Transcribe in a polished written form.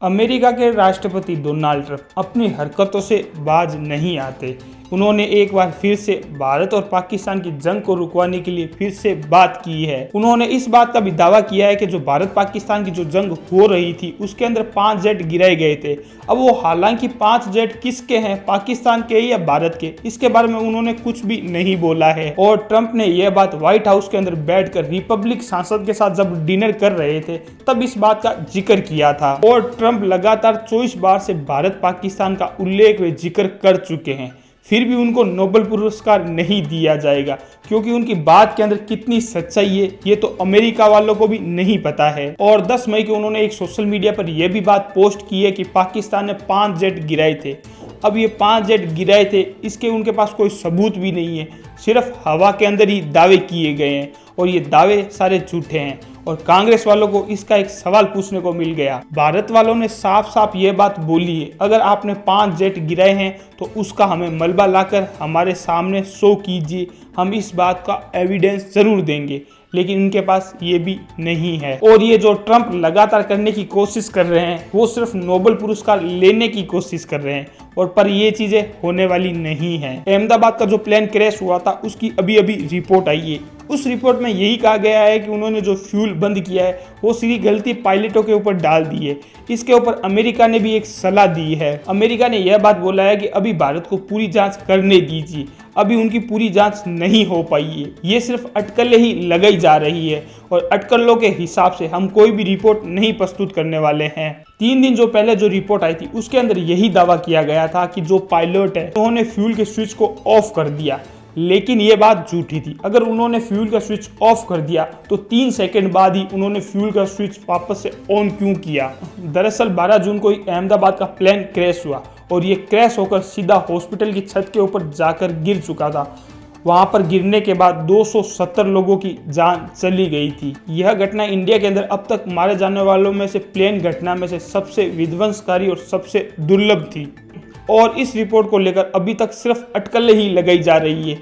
America के राष्ट्रपति Donald Trump अपनी हरकतों से बाज नहीं आते। उन्होंने एक बार फिर से भारत और पाकिस्तान की जंग को रुकवाने के लिए फिर से बात की है। उन्होंने इस बात का भी दावा किया है कि जो भारत पाकिस्तान की जो जंग हो रही थी उसके अंदर 5 जेट गिराए गए थे। अब वो हालांकि 5 जेट किसके हैं, पाकिस्तान के या भारत के, इसके बारे में उन्होंने कुछ भी नहीं बोला है। और ट्रंप ने यह बात व्हाइट हाउस के अंदर बैठकर रिपब्लिक सांसद के साथ जब डिनर कर रहे थे तब इस बात का जिक्र किया था। और ट्रंप लगातार 24 बार से भारत पाकिस्तान का उल्लेख व जिक्र कर चुके हैं, फिर भी उनको नोबेल पुरस्कार नहीं दिया जाएगा, क्योंकि उनकी बात के अंदर कितनी सच्चाई है ये तो अमेरिका वालों को भी नहीं पता है। और 10 मई को उन्होंने एक सोशल मीडिया पर यह भी बात पोस्ट की है कि पाकिस्तान ने 5 जेट गिराए थे। अब ये 5 जेट गिराए थे इसके उनके पास कोई सबूत भी नहीं है, सिर्फ हवा के अंदर ही दावे किए गए हैं और ये दावे सारे झूठे हैं। और कांग्रेस वालों को इसका एक सवाल पूछने को मिल गया। भारत वालों ने साफ साफ ये बात बोली है, अगर आपने 5 जेट गिराए हैं तो उसका हमें मलबा लाकर हमारे सामने शो कीजिए, हम इस बात का एविडेंस जरूर देंगे। लेकिन इनके पास ये भी नहीं है। और ये जो ट्रंप लगातार करने की कोशिश कर रहे हैं वो सिर्फ नोबेल पुरस्कार लेने की कोशिश कर रहे हैं, और पर ये चीजें होने वाली नहीं है। अहमदाबाद का जो प्लेन क्रैश हुआ था उसकी अभी अभी रिपोर्ट आई है। उस रिपोर्ट में यही कहा गया है कि उन्होंने जो फ्यूल बंद किया है वो सीधी गलती पायलटों के ऊपर डाल दी है। इसके ऊपर अमेरिका ने भी एक सलाह दी है। अमेरिका ने यह बात बोला है कि अभी भारत को पूरी जांच करने दीजिए, अभी उनकी पूरी जांच नहीं हो पाई है, ये सिर्फ अटकलें ही लगाई जा रही है और अटकलों के हिसाब से हम कोई भी रिपोर्ट नहीं प्रस्तुत करने वाले हैं। 3 दिन जो पहले जो रिपोर्ट आई थी उसके अंदर यही दावा किया गया था कि जो पायलट है उन्होंने फ्यूल के स्विच को ऑफ कर दिया, लेकिन ये बात झूठी थी। अगर उन्होंने फ्यूल का स्विच ऑफ कर दिया तो 3 सेकंड बाद ही उन्होंने फ्यूल का स्विच वापस से ऑन क्यों किया। दरअसल 12 जून को ही अहमदाबाद का प्लेन क्रैश हुआ और ये क्रैश होकर सीधा हॉस्पिटल की छत के ऊपर जाकर गिर चुका था। वहां पर गिरने के बाद 270 लोगों की जान चली गई थी। यह घटना इंडिया के अंदर अब तक मारे जाने वालों में से प्लेन घटना में से सबसे विध्वंसकारी और सबसे दुर्लभ थी। और इस रिपोर्ट को लेकर अभी तक सिर्फ अटकलें ही लगाई जा रही है।